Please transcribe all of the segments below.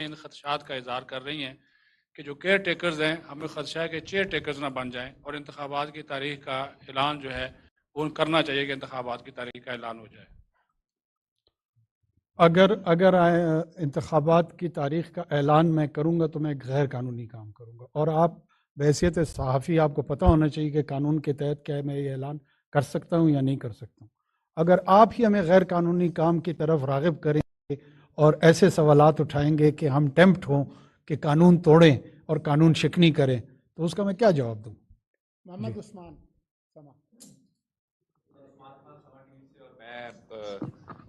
ان خدشات کا اظہار کر رہی ہیں کہ جو کیئر ٹیکرز ہیں ہمیں خدشہ ہے کہ چیئر ٹیکرز نہ بن جائیں اور انتخابات کی تاریخ کا اعلان جو ہے وہ کرنا چاہیے کہ انتخابات کی تاریخ کا اعلان ہو جائے. اگر انتخابات کی تاریخ کا اعلان میں کروں گا تو میں ایک غیر قانونی کام کروں گا، اور آپ بحیثیت صحافی آپ کو پتہ ہونا چاہیے کہ قانون کے تحت کیا میں یہ اعلان کر سکتا ہوں یا نہیں کر سکتا ہوں. اگر آپ ہی ہمیں غیر قانونی کام کی طرف راغب کریں گے اور ایسے سوالات اٹھائیں گے کہ ہم ٹیمپٹ ہوں کہ قانون توڑیں اور قانون شکنی کریں، تو اس کا میں کیا جواب دوں؟ محمد عثمان سما. میں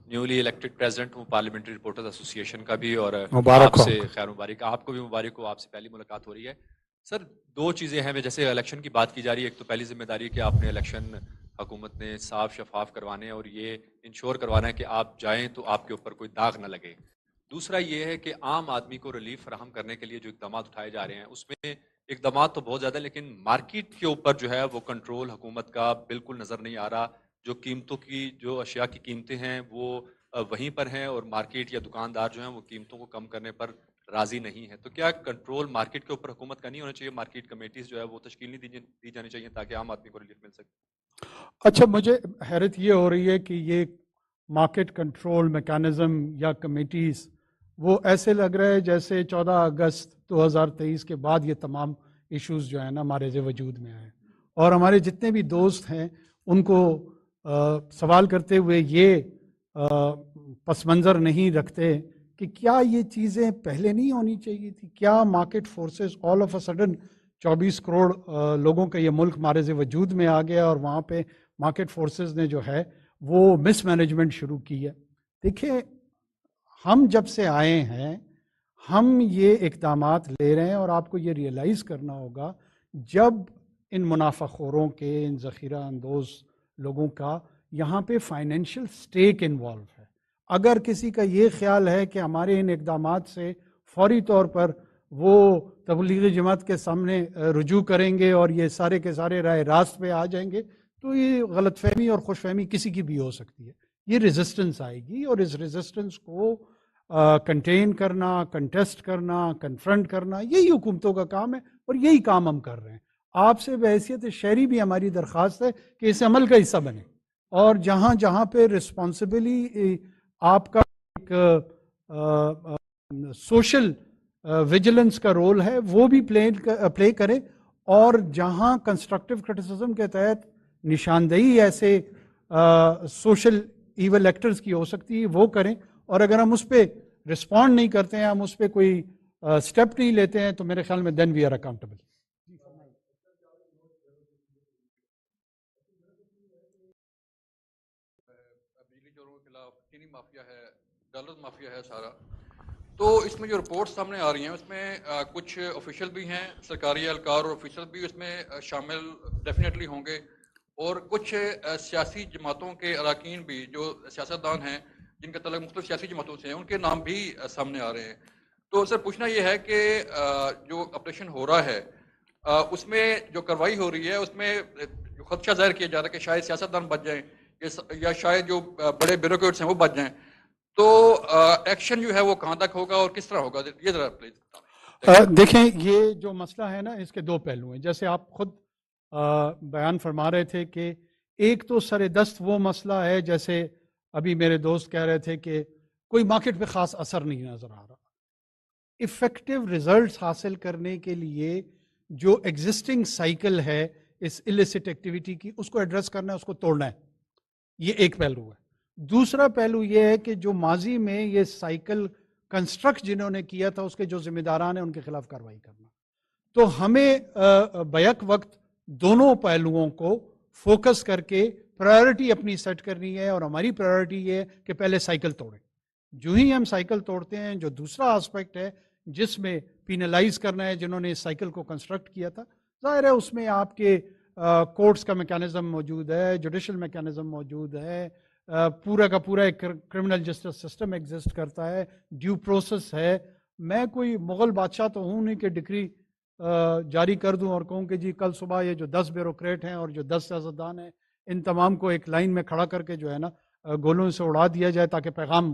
نیولی الیکٹڈ پریزیڈنٹ ہوں پارلیمنٹری رپورٹرز ایسوسیشن کا بھی، اور مبارک آپ ہو. سے خیر مبارک، آپ کو بھی مبارک ہو، آپ سے پہلی ملاقات ہو رہی ہے. سر دو چیزیں ہیں، جیسے الیکشن کی بات کی جا رہی ہے، ایک تو پہلی ذمہ داری ہے کہ آپ نے الیکشن حکومت نے صاف شفاف کروانے اور یہ انشور کروانا ہے کہ آپ جائیں تو آپ کے اوپر کوئی داغ نہ لگے. دوسرا یہ ہے کہ عام آدمی کو ریلیف فراہم کرنے کے لیے جو اقدامات اٹھائے جا رہے ہیں اس میں اقدامات تو بہت زیادہ، لیکن مارکیٹ کے اوپر جو ہے وہ کنٹرول حکومت کا بالکل نظر نہیں آ رہا. جو قیمتوں کی، جو اشیاء کی قیمتیں ہیں وہ وہیں پر ہیں، اور مارکیٹ یا دکاندار جو ہیں وہ قیمتوں کو کم کرنے پر راضی نہیں ہے. تو کیا کنٹرول مارکیٹ کے اوپر حکومت کا نہیں ہونا چاہیے؟ مارکیٹ کمیٹیز جو ہے وہ تشکیل نہیں دی جانی چاہیے تاکہ عام آدمی کو ریلیف مل سکے؟ اچھا، مجھے حیرت یہ ہو رہی ہے کہ یہ مارکیٹ کنٹرول میکانزم یا کمیٹیز وہ ایسے لگ رہا ہے جیسے 14 اگست 2023 کے بعد یہ تمام ایشوز جو ہیں نا ہمارے وجود میں آئے، اور ہمارے جتنے بھی دوست ہیں ان کو سوال کرتے ہوئے یہ پس منظر نہیں رکھتے کہ کیا یہ چیزیں پہلے نہیں ہونی چاہیے تھی؟ کیا market forces all of a sudden 24 crore لوگوں کا یہ ملک مارز وجود میں آ گیا اور وہاں پہ مارکیٹ فورسز نے جو ہے وہ مس مینجمنٹ شروع کی ہے؟ دیکھیں، ہم جب سے آئے ہیں ہم یہ اقدامات لے رہے ہیں، اور آپ کو یہ ریئلائز کرنا ہوگا جب ان منافع خوروں کے، ان ذخیرہ اندوز لوگوں کا یہاں پہ فائنینشیل سٹیک انوالو ہے. اگر کسی کا یہ خیال ہے کہ ہمارے ان اقدامات سے فوری طور پر وہ تبلیغی جماعت کے سامنے رجوع کریں گے اور یہ سارے کے سارے راہ راست پہ آ جائیں گے، تو یہ غلط فہمی اور خوش فہمی کسی کی بھی ہو سکتی ہے. یہ ریزسٹنس آئے گی، اور اس ریزسٹنس کو کنٹین کرنا، کنٹیسٹ کرنا، کنفرنٹ کرنا، یہی حکومتوں کا کام ہے، اور یہی کام ہم کر رہے ہیں. آپ سے بحیثیت شہری بھی ہماری درخواست ہے کہ اس عمل کا حصہ بنیں، اور جہاں جہاں پہ رسپانسبلی آپ کا ایک سوشل ویجیلنس کا رول ہے وہ بھی پلے کریں، اور جہاں کنسٹرکٹیو کرٹیسزم کے تحت نشاندہی ایسے سوشل ایول ایکٹرز کی ہو سکتی ہے وہ کریں. اور اگر ہم اس پہ رسپونڈ نہیں کرتے ہیں، ہم اس پہ کوئی سٹیپ نہیں لیتے ہیں، تو میرے خیال میں دین وی آر اکاؤنٹیبل. بجلی چوروں کے خلاف چینی مافیا ہے، ڈالر مافیا ہے سارا. تو اس میں جو رپورٹ سامنے آ رہی ہیں اس میں کچھ آفیشیل بھی ہیں، سرکاری اہلکار اور آفیسر بھی اس میں شامل ڈیفینیٹلی ہوں گے، اور کچھ سیاسی جماعتوں کے اراکین بھی جو سیاستدان ہیں جن کا تعلق مختلف سیاسی جماعتوں سے ہیں، ان کے نام بھی سامنے آ رہے ہیں. تو سر پوچھنا یہ ہے کہ جو آپریشن ہو رہا ہے اس میں جو کارروائی ہو رہی ہے اس میں جو خدشہ ظاہر کیا جا رہا ہے کہ شاید سیاستدان بچ جائیں یا شاید جو بڑے بیوروکریٹس ہیں وہ بچ جائیں، تو ایکشن جو ہے وہ کہاں تک ہوگا اور کس طرح ہوگا؟ یہ ذرا پلیز. دیکھیں، یہ جو مسئلہ ہے نا اس کے دو پہلو ہیں، جیسے آپ خود بیان فرما رہے تھے کہ ایک تو سر دست وہ مسئلہ ہے، جیسے ابھی میرے دوست کہہ رہے تھے کہ کوئی مارکیٹ پہ خاص اثر نہیں نظر آ رہا. افیکٹو ریزلٹس حاصل کرنے کے لیے جو ایگزسٹنگ سائیکل ہے اس illicit ایکٹیویٹی کی، اس کو ایڈریس کرنا ہے، اس کو توڑنا ہے. یہ ایک پہلو ہے. دوسرا پہلو یہ ہے کہ جو ماضی میں یہ سائیکل کنسٹرکٹ جنہوں نے کیا تھا اس کے جو ذمہ داران ہیں ان کے خلاف کارروائی کرنا. تو ہمیں بیک وقت دونوں پہلوؤں کو فوکس کر کے پرائیورٹی اپنی سیٹ کرنی ہے، اور ہماری پرائیورٹی یہ ہے کہ پہلے سائیکل توڑیں. جو ہی ہم سائیکل توڑتے ہیں، جو دوسرا آسپیکٹ ہے جس میں پینلائز کرنا ہے جنہوں نے اس سائیکل کو کنسٹرکٹ کیا تھا، ظاہر ہے اس میں آپ کے کورٹس کا میکانزم موجود ہے، جوڈیشل میکانزم موجود ہے، پورا کا پورا ایک کرمنل جسٹس سسٹم ایگزسٹ کرتا ہے، ڈیو پروسیس ہے. میں کوئی مغل بادشاہ تو ہوں نہیں کہ ڈکری جاری کر دوں اور کہوں کہ جی کل صبح یہ جو 10 بیوروکریٹ ہیں اور جو 10 سیاستدان ہیں ان تمام کو ایک لائن میں کھڑا کر کے جو ہے نا گولوں سے اڑا دیا جائے تاکہ پیغام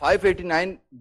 589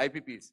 IPPs।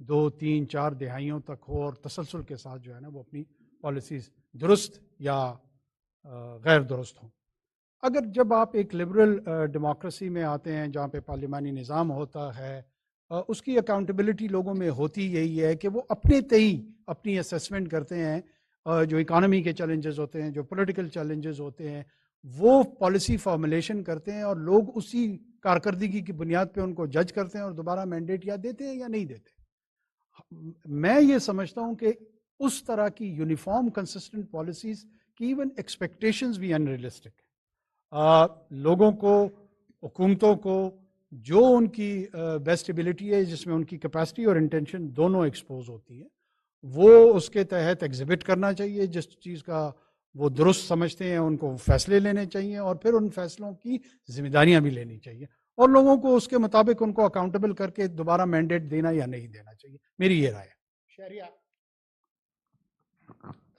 2 3 4 دہائیوں تک ہو اور تسلسل کے ساتھ جو ہے نا وہ اپنی پالیسیز درست یا غیر درست ہوں. اگر جب آپ ایک لبرل ڈیموکریسی میں آتے ہیں جہاں پہ پارلیمانی نظام ہوتا ہے، اس کی اکاؤنٹیبلٹی لوگوں میں ہوتی یہی ہے کہ وہ اپنے تئیں اپنی اسیسمنٹ کرتے ہیں. جو اکانومی کے چیلنجز ہوتے ہیں، جو پولیٹیکل چیلنجز ہوتے ہیں، وہ پالیسی فارمولیشن کرتے ہیں اور لوگ اسی کارکردگی کی بنیاد پہ ان کو جج کرتے ہیں اور دوبارہ مینڈیٹ یا دیتے ہیں یا نہیں دیتے. میں یہ سمجھتا ہوں کہ اس طرح کی یونیفارم کنسسٹنٹ پالیسیز کی ایون ایکسپیکٹیشنز بھی ان ریئلسٹک ہے. لوگوں کو، حکومتوں کو جو ان کی بیسٹ ایبلٹی ہے، جس میں ان کی کیپیسٹی اور انٹینشن دونوں ایکسپوز ہوتی ہے، وہ اس کے تحت ایگزیبٹ کرنا چاہیے. جس چیز کا وہ درست سمجھتے ہیں ان کو فیصلے لینے چاہیے اور پھر ان فیصلوں کی ذمہ داریاں بھی لینی چاہیے اور لوگوں کو اس کے مطابق ان کو اکاؤنٹیبل کر کے دوبارہ مینڈیٹ دینا یا نہیں دینا چاہیے. میری یہ رائے ہے.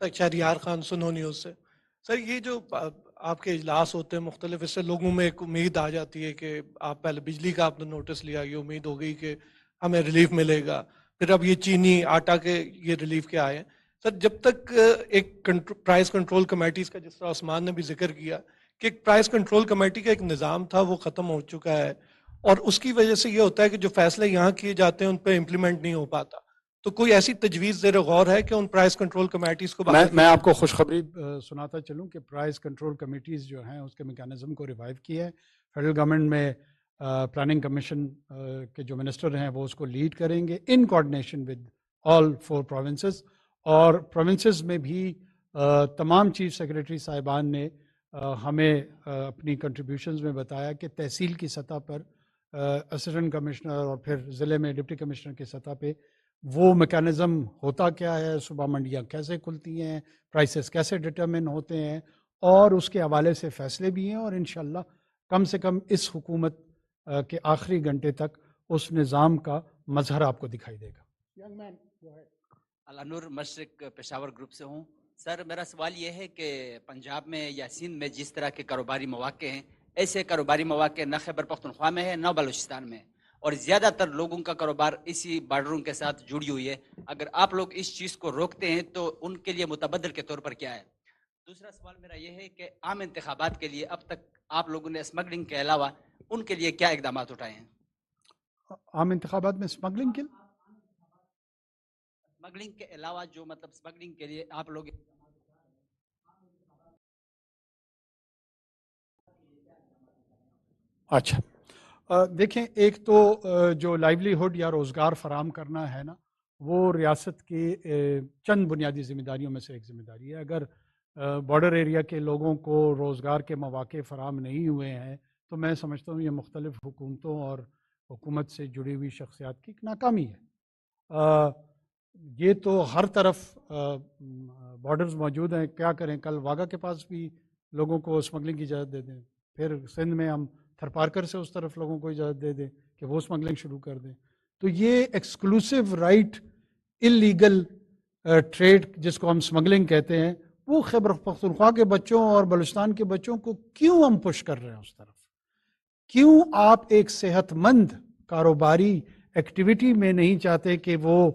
شہریار خان سنو نیوز سے. سر یہ جو آپ کے اجلاس ہوتے ہیں مختلف، اس سے لوگوں میں ایک امید آ جاتی ہے کہ آپ پہلے بجلی کا آپ نے نوٹس لیا، یہ امید ہو گئی کہ ہمیں ریلیف ملے گا، پھر اب یہ چینی آٹا کے یہ ریلیف کے آئے ہیں. سر جب تک ایک پرائز کنٹرول کمیٹیز کا، جس طرح عثمان نے بھی ذکر کیا کہ ایک پرائز کنٹرول کمیٹی کا ایک نظام تھا، وہ ختم ہو چکا ہے اور اس کی وجہ سے یہ ہوتا ہے کہ جو فیصلے یہاں کیے جاتے ہیں ان پہ امپلیمنٹ نہیں ہو پاتا. تو کوئی ایسی تجویز زیر غور ہے کہ ان پرائز کنٹرول کمیٹیز کو میں آپ کو خوشخبری سناتا چلوں کہ پرائز کنٹرول کمیٹیز جو ہیں اس کے میکانزم کو ریوائیو کیا ہے. فیڈرل گورنمنٹ میں پلاننگ کمیشن کے جو منسٹر ہیں وہ اس کو لیڈ کریں گے ان کوآرڈینیشن ود آل 4 پروونسز. اور پروونسز میں بھی تمام چیف سیکریٹری صاحبان نے ہمیں اپنی کنٹریبیوشنز میں بتایا کہ تحصیل کی سطح پر اسسٹنٹ کمشنر اور پھر ضلع میں ڈپٹی کمشنر کی سطح پہ وہ میکانزم ہوتا کیا ہے، صبح منڈیاں کیسے کھلتی ہیں، پرائسز کیسے ڈٹرمن ہوتے ہیں، اور اس کے حوالے سے فیصلے بھی ہیں. اور انشاءاللہ کم سے کم اس حکومت کے آخری گھنٹے تک اس نظام کا مظہر آپ کو دکھائی دے گا. الانور مشرق پشاور گروپ سے ہوں. سر میرا سوال یہ ہے کہ پنجاب میں یا سندھ میں جس طرح کے کاروباری مواقع ہیں، ایسے کاروباری مواقع نہ خیبر پختونخوا میں ہے نہ بلوچستان میں، اور زیادہ تر لوگوں کا کاروبار اسی بارڈروں کے ساتھ جڑی ہوئی ہے. اگر آپ لوگ اس چیز کو روکتے ہیں تو ان کے لیے متبادل کے طور پر کیا ہے؟ دوسرا سوال میرا یہ ہے کہ عام انتخابات کے لیے اب تک آپ لوگوں نے اسمگلنگ کے علاوہ ان کے لیے کیا اقدامات اٹھائے ہیں؟ عام انتخابات میں اسمگلنگ کے علاوہ جو مطلب اسمگلنگ کے لیے آپ لوگ اچھا دیکھیں، ایک تو جو لائیولی ہوڈ یا روزگار فراہم کرنا ہے نا، وہ ریاست کی چند بنیادی ذمہ داریوں میں سے ایک ذمہ داری ہے. اگر بارڈر ایریا کے لوگوں کو روزگار کے مواقع فراہم نہیں ہوئے ہیں تو میں سمجھتا ہوں یہ مختلف حکومتوں اور حکومت سے جڑی ہوئی شخصیات کی ایک ناکامی ہے. یہ تو ہر طرف بارڈرز موجود ہیں، کیا کریں؟ کل واگا کے پاس بھی لوگوں کو اسمگلنگ کی اجازت دے دیں، پھر سندھ میں ہم تھرپارکر سے اس طرف لوگوں کو اجازت دے دیں کہ وہ اسمگلنگ شروع کر دیں. تو یہ ایکسکلوسیو رائٹ اللیگل ٹریڈ جس کو ہم اسمگلنگ کہتے ہیں، وہ خیبر پختونخوا کے بچوں اور بلوچستان کے بچوں کو کیوں ہم پش کر رہے ہیں اس طرف؟ کیوں آپ ایک صحت مند کاروباری ایکٹیویٹی میں نہیں چاہتے کہ وہ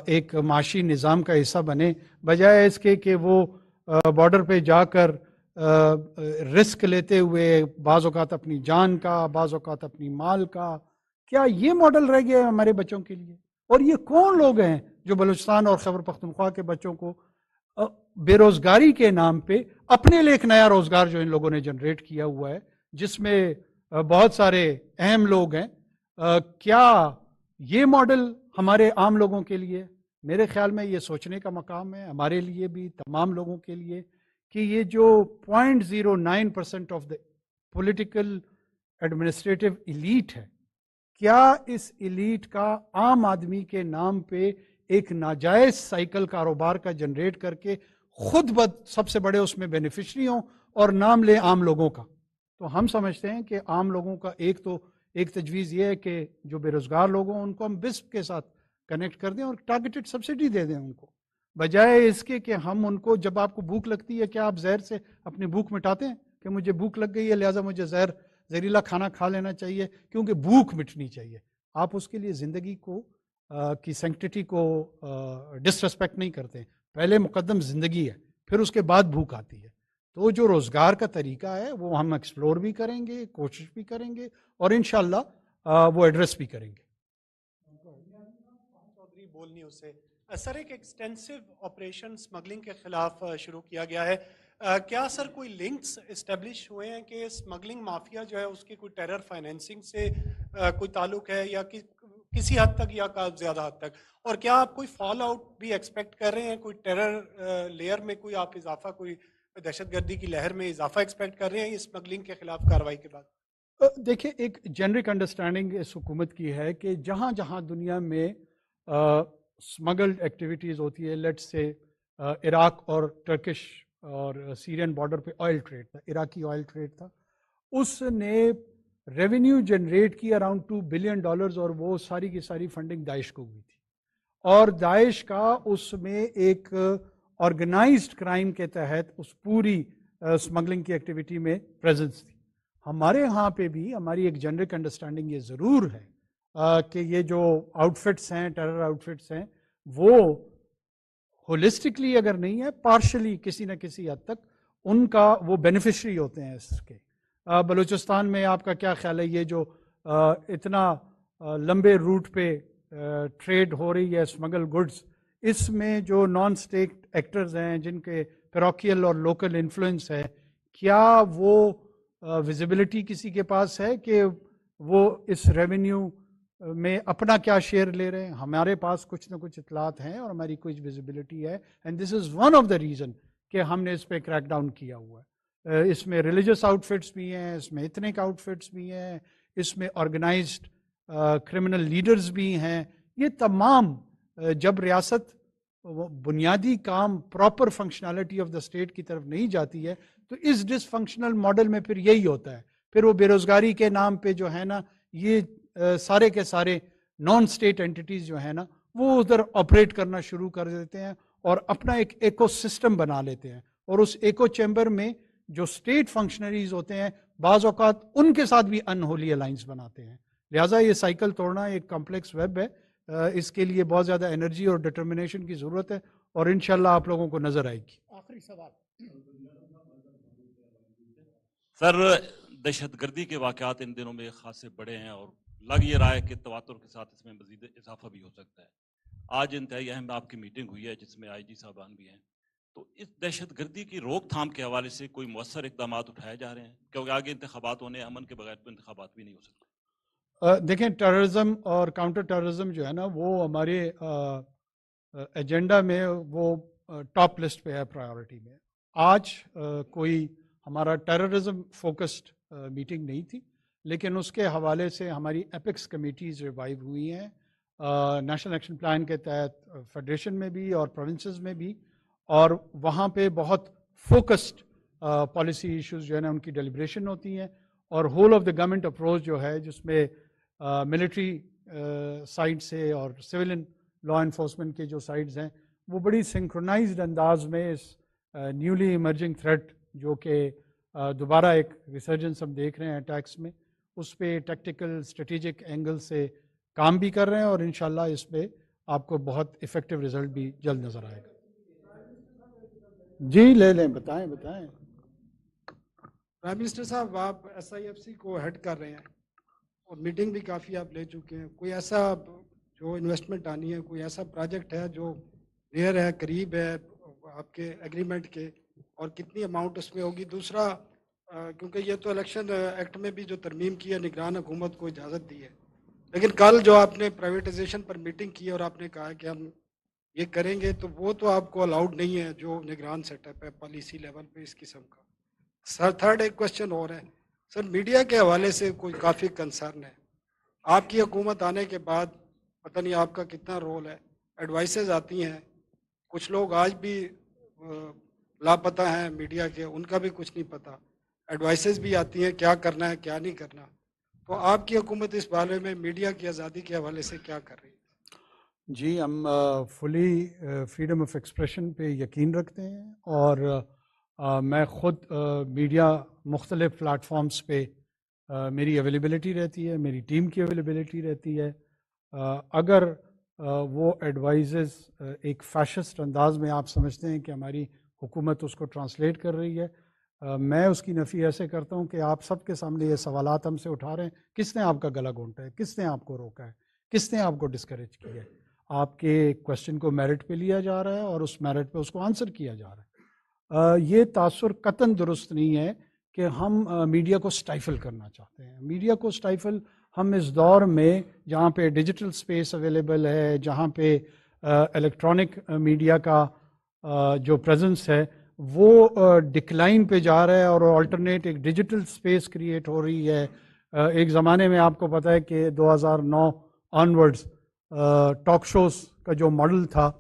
ایک معاشی نظام کا حصہ بنے، بجائے اس کے کہ وہ بارڈر پہ جا کر رسک لیتے ہوئے بعض اوقات اپنی جان کا، بعض اوقات اپنی مال کا؟ کیا یہ ماڈل رہ گیا ہے ہمارے بچوں کے لیے؟ اور یہ کون لوگ ہیں جو بلوچستان اور خیبر پختونخوا کے بچوں کو بے روزگاری کے نام پہ اپنے لیے ایک نیا روزگار جو ان لوگوں نے جنریٹ کیا ہوا ہے، جس میں بہت سارے اہم لوگ ہیں، کیا یہ ماڈل ہمارے عام لوگوں کے لیے؟ میرے خیال میں یہ سوچنے کا مقام ہے ہمارے لیے بھی، تمام لوگوں کے لیے، کہ یہ جو 0.09% of the political administrative elite ہے، کیا اس ایلیٹ کا عام آدمی کے نام پہ ایک ناجائز سائیکل کاروبار کا جنریٹ کر کے خود سب سے بڑے اس میں بینیفیشری ہوں اور نام لیں عام لوگوں کا؟ تو ہم سمجھتے ہیں کہ عام لوگوں کا ایک تجویز یہ ہے کہ جو بے روزگار لوگ ہیں ان کو ہم بسپ کے ساتھ کنیکٹ کر دیں اور ٹارگیٹڈ سبسڈی دے دیں ان کو، بجائے اس کے کہ ہم ان کو، جب آپ کو بھوک لگتی ہے کیا آپ زہر سے اپنی بھوک مٹاتے ہیں کہ مجھے بھوک لگ گئی ہے لہٰذا مجھے زہریلا کھانا کھا لینا چاہیے کیونکہ بھوک مٹنی چاہیے؟ آپ اس کے لیے زندگی کو کی سینکٹیٹی کو ڈسرسپیکٹ نہیں کرتے. پہلے مقدم زندگی ہے, پھر اس کے بعد بھوک آتی ہے. تو جو روزگار کا طریقہ ہے وہ ہم ایکسپلور بھی کریں گے, کوشش بھی کریں گے, اور انشاءاللہ وہ ایڈریس بھی کریں گے. چودھری بول نیوز سے. سر, ایک ایکسٹینسو آپریشن اسمگلنگ کے خلاف شروع کیا گیا ہے. کیا سر کوئی لنکس اسٹیبلش ہوئے ہیں کہ اسمگلنگ مافیا جو ہے اس کی کوئی ٹیرر فائنینسنگ سے کوئی تعلق ہے, یا کسی حد تک یا زیادہ حد تک؟ اور کیا آپ کوئی فال آؤٹ بھی ایکسپیکٹ کر رہے ہیں, کوئی ٹیرر لیئر میں کوئی آپ اضافہ, کوئی دہشت گردی کی لہر میں اضافہ ایکسپیکٹ کر رہے ہیں اسمگلنگ کے خلاف کارروائی کے بعد؟ دیکھیں, ایک جنرک انڈرسٹینڈنگ اس حکومت کی ہے کہ جہاں جہاں دنیا میں اسمگلڈ ایکٹیویٹیز ہوتی ہے, لیٹ سے عراق اور ٹرکش اور سیرین بارڈر پہ آئل ٹریڈ تھا, عراقی آئل ٹریڈ تھا, اس نے ریونیو جنریٹ کی اراؤنڈ $2 بلین, اور وہ ساری کی ساری فنڈنگ داعش کو ہوئی تھی. اور داعش کا اس میں ایک آرگنائزڈ کرائم کے تحت اس پوری اسمگلنگ کی ایکٹیویٹی میں پریزنس تھی. ہمارے ہاں پہ بھی ہماری ایک جنرک انڈرسٹینڈنگ یہ ضرور ہے کہ یہ جو آؤٹ فٹس ہیں, ٹیرر آؤٹ فٹس ہیں, وہ ہولسٹکلی اگر نہیں ہے, پارشلی کسی نہ کسی حد تک ان کا وہ بینیفیشری ہوتے ہیں اس کے. بلوچستان میں آپ کا کیا خیال ہے, یہ جو اتنا لمبے روٹ پہ ٹریڈ ہو رہی ہے اسمگل گڈز, اس میں جو نان اسٹیٹ ایکٹرز ہیں جن کے پیروکیل اور لوکل انفلوئنس ہے, کیا وہ ویزیبلٹی کسی کے پاس ہے کہ وہ اس ریونیو میں اپنا کیا شیئر لے رہے ہیں؟ ہمارے پاس کچھ نہ کچھ اطلاعات ہیں اور ہماری کچھ ویزیبلٹی ہے, and this is one of the reason کہ ہم نے اس پہ کریک ڈاؤن کیا ہوا ہے. اس میں ریلیجس آؤٹ فٹس بھی ہیں, اس میں ایتھنک آؤٹ فٹس بھی ہیں, اس میں آرگنائزڈ کرمنل لیڈرز بھی ہیں. یہ تمام جب ریاست بنیادی کام proper functionality of the state کی طرف نہیں جاتی ہے تو اس ڈس فنکشنل ماڈل میں پھر یہی ہوتا ہے. پھر وہ بے روزگاری کے نام پہ جو ہے نا, یہ سارے کے سارے نان اسٹیٹ اینٹیز جو ہیں نا, وہ ادھر آپریٹ کرنا شروع کر دیتے ہیں اور اپنا ایک ایکو سسٹم بنا لیتے ہیں. اور اس ایکو چیمبر میں جو اسٹیٹ فنکشنریز ہوتے ہیں بعض اوقات ان کے ساتھ بھی انہولی الائنس بناتے ہیں. لہٰذا یہ سائیکل توڑنا ایک کمپلیکس ویب ہے, اس کے لیے بہت زیادہ انرجی اور ڈٹرمنیشن کی ضرورت ہے, اور انشاءاللہ آپ لوگوں کو نظر آئے گی. آخری سوال سر, دہشت گردی کے واقعات ان دنوں میں خاصے بڑے ہیں اور لگ یہ رہا ہے کہ تواتر کے ساتھ اس میں مزید اضافہ بھی ہو سکتا ہے. آج انتہائی اہم آپ کی میٹنگ ہوئی ہے جس میں IG صاحبان بھی ہیں, تو اس دہشت گردی کی روک تھام کے حوالے سے کوئی مؤثر اقدامات اٹھائے جا رہے ہیں؟ کیونکہ آگے انتخابات ہونے, امن کے بغیر تو انتخابات بھی نہیں ہو سکتے. دیکھیں, ٹیررزم اور کاؤنٹر ٹیررزم جو ہے نا, وہ ہمارے ایجنڈا میں وہ ٹاپ لسٹ پہ ہے پرائیورٹی میں. آج کوئی ہمارا ٹیررزم فوکسڈ میٹنگ نہیں تھی, لیکن اس کے حوالے سے ہماری ایپکس کمیٹیز ریوائیو ہوئی ہیں نیشنل ایکشن پلان کے تحت, فیڈریشن میں بھی اور پروونسز میں بھی, اور وہاں پہ بہت فوکسڈ پالیسی ایشوز جو ہے نا ان کی ڈیلیبریشن ہوتی ہیں, اور whole of the government approach جو ہے جس میں ملٹری سائڈ سے اور سویلین لا انفورسمنٹ کے جو سائڈز ہیں وہ بڑی سنکرونائزڈ انداز میں اس نیولی ایمرجنگ تھریٹ جو کہ دوبارہ ایک ریسرجنس ہم دیکھ رہے ہیں اٹیکس میں, اس پہ ٹیکٹیکل اسٹریٹجک اینگل سے کام بھی کر رہے ہیں, اور انشاءاللہ اس پہ آپ کو بہت افیکٹو رزلٹ بھی جلد نظر آئے گا. جی لے لیں, بتائیں. پرائم منسٹر صاحب, آپ SIFC کو ہیڈ کر رہے ہیں اور میٹنگ بھی کافی آپ لے چکے ہیں. کوئی ایسا جو انویسٹمنٹ آنی ہے, کوئی ایسا پروجیکٹ ہے جو نیئر ہے, قریب ہے آپ کے ایگریمنٹ کے, اور کتنی اماؤنٹ اس میں ہوگی؟ دوسرا, کیونکہ یہ تو الیکشن ایکٹ میں بھی جو ترمیم کی ہے نگران حکومت کو اجازت دی ہے, لیکن کل جو آپ نے پرائیویٹائزیشن پر میٹنگ کی اور آپ نے کہا کہ ہم یہ کریں گے, تو وہ تو آپ کو الاؤڈ نہیں ہے جو نگران سیٹ اپ ہے پالیسی لیول پہ اس قسم کا. سر, تھرڈ ایک کوشچن اور ہے سر, میڈیا کے حوالے سے کوئی کافی کنسرن ہے. آپ کی حکومت آنے کے بعد پتہ نہیں آپ کا کتنا رول ہے, ایڈوائسز آتی ہیں, کچھ لوگ آج بھی لاپتہ ہیں میڈیا کے, ان کا بھی کچھ نہیں پتہ, ایڈوائسز بھی آتی ہیں کیا کرنا ہے کیا نہیں کرنا. تو آپ کی حکومت اس بارے میں میڈیا کی آزادی کے حوالے سے کیا کر رہی ہے؟ جی, ہم فلی فریڈم آف ایکسپریشن پہ یقین رکھتے ہیں, اور میں خود میڈیا مختلف پلیٹ فارمز پہ میری اویلیبلٹی رہتی ہے, میری ٹیم کی اویلیبلٹی رہتی ہے. اگر وہ ایڈوائزز ایک فیشسٹ انداز میں آپ سمجھتے ہیں کہ ہماری حکومت اس کو ٹرانسلیٹ کر رہی ہے. میں اس کی نفی ایسے کرتا ہوں کہ آپ سب کے سامنے یہ سوالات ہم سے اٹھا رہے ہیں. کس نے آپ کا گلا گھونٹا ہے؟ کس نے آپ کو روکا ہے؟ کس نے آپ کو ڈسکریج کیا ہے؟ آپ کے کویشچن کو میرٹ پہ لیا جا رہا ہے اور اس میرٹ پہ اس کو آنسر کیا جا رہا ہے. یہ تاثر قطعاً درست نہیں ہے کہ ہم میڈیا کو سٹائفل کرنا چاہتے ہیں. میڈیا کو سٹائفل ہم اس دور میں جہاں پہ ڈیجیٹل سپیس اویلیبل ہے، جہاں پہ الیکٹرانک میڈیا کا جو پریزنس ہے وہ ڈکلائن پہ جا رہا ہے اور آلٹرنیٹ ایک ڈیجیٹل سپیس کریٹ ہو رہی ہے. ایک زمانے میں آپ کو پتہ ہے کہ 2009 آنورڈز ٹاک شوز کا جو ماڈل تھا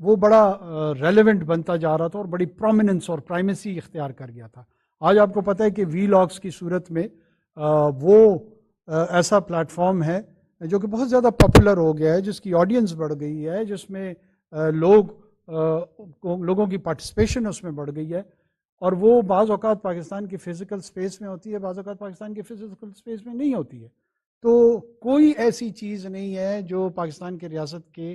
وہ بڑا ریلیونٹ بنتا جا رہا تھا اور بڑی پرومیننس اور پرائمیسی اختیار کر گیا تھا. آج آپ کو پتہ ہے کہ وی لاگس کی صورت میں وہ ایسا پلیٹ فارم ہے جو کہ بہت زیادہ پاپولر ہو گیا ہے، جس کی آڈینس بڑھ گئی ہے، جس میں لوگوں کی پارٹیسپیشن اس میں بڑھ گئی ہے. اور وہ بعض اوقات پاکستان کی فزیکل سپیس میں ہوتی ہے، بعض اوقات پاکستان کی فزیکل سپیس میں نہیں ہوتی ہے. تو کوئی ایسی چیز نہیں ہے جو پاکستان کی ریاست کے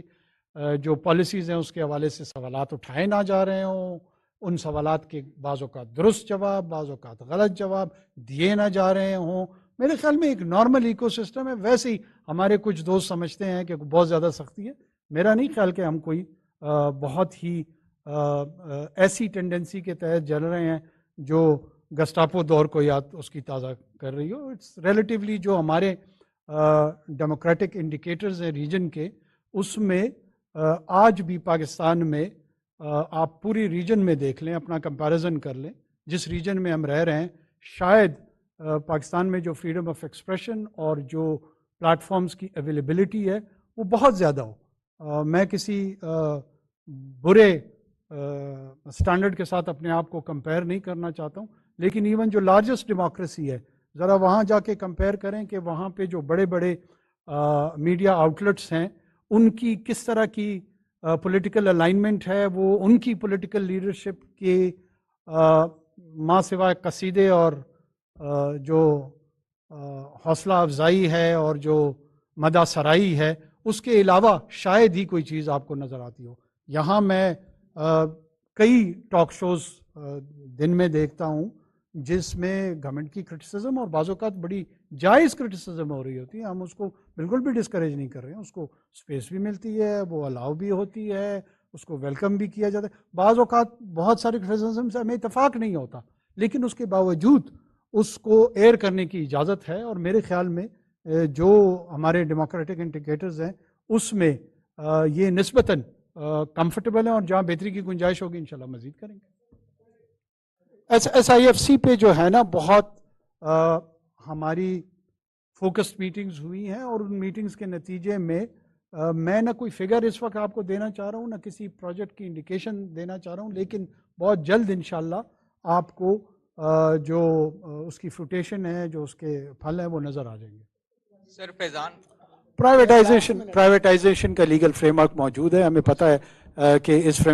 جو پالیسیز ہیں اس کے حوالے سے سوالات اٹھائے نہ جا رہے ہوں. ان سوالات کے بعض اوقات درست جواب، بعض اوقات غلط جواب دیے نہ جا رہے ہوں. میرے خیال میں ایک نارمل ایکو سسٹم ہے. ویسے ہی ہمارے کچھ دوست سمجھتے ہیں کہ بہت زیادہ سختی ہے. میرا نہیں خیال کہ ہم کوئی بہت ہی ایسی ٹینڈنسی کے تحت جل رہے ہیں جو گسٹاپو دور کو یاد اس کی تازہ کر رہی ہو. اٹس ریلیٹیولی جو ہمارے ڈیموکریٹک انڈیکیٹرز ہیں ریجن کے، اس میں آج بھی پاکستان میں آپ پوری ریجن میں دیکھ لیں، اپنا کمپیریزن کر لیں، جس ریجن میں ہم رہ رہے ہیں شاید پاکستان میں جو فریڈم آف ایکسپریشن اور جو پلیٹ فارمز کی اویلیبلٹی ہے وہ بہت زیادہ ہو. میں کسی برے سٹینڈرڈ کے ساتھ اپنے آپ کو کمپیئر نہیں کرنا چاہتا ہوں، لیکن ایون جو لارجسٹ ڈیموکریسی ہے ذرا وہاں جا کے کمپیئر کریں کہ وہاں پہ جو بڑے بڑے میڈیا آؤٹلیٹس ہیں ان کی کس طرح کی پولیٹیکل الائنمنٹ ہے. وہ ان کی پولیٹیکل لیڈرشپ کے ماں سوائے قصیدے اور جو حوصلہ افزائی ہے اور جو مدح سرائی ہے اس کے علاوہ شاید ہی کوئی چیز آپ کو نظر آتی ہو. یہاں میں کئی ٹاک شوز دن میں دیکھتا ہوں جس میں گورنمنٹ کی کرٹیسزم اور بعض اوقات بڑی جائز کرٹیسزم ہو رہی ہوتی ہے. ہم اس کو بالکل بھی ڈسکریج نہیں کر رہے ہیں، اس کو اسپیس بھی ملتی ہے، وہ الاؤ بھی ہوتی ہے، اس کو ویلکم بھی کیا جاتا ہے. بعض اوقات بہت سارے کرٹیسزم سے ہمیں اتفاق نہیں ہوتا، لیکن اس کے باوجود اس کو ایئر کرنے کی اجازت ہے. اور میرے خیال میں جو ہمارے ڈیموکریٹک انڈیکیٹرز ہیں اس میں یہ نسبتاً کمفرٹیبل ہیں، اور جہاں بہتری کی گنجائش ہوگی انشاءاللہ مزید کریں گے. SIFC پہ جو ہے نا بہت ہماری فوکسڈ میٹنگز ہوئی ہیں، اور ان میٹنگز کے نتیجے میں میں نہ کوئی فگر اس وقت آپ کو دینا چاہ رہا ہوں، نہ کسی پروجیکٹ کی انڈیکیشن دینا چاہ رہا ہوں، لیکن بہت جلد انشاءاللہ آپ کو جو اس کی فروٹیشن ہے، جو اس کے پھل ہیں وہ نظر آ جائیں گے. سر فیضان، پرائیویٹائزیشن کا لیگل فریم ورک موجود ہے. ہمیں پتہ ہے کہ اس فریم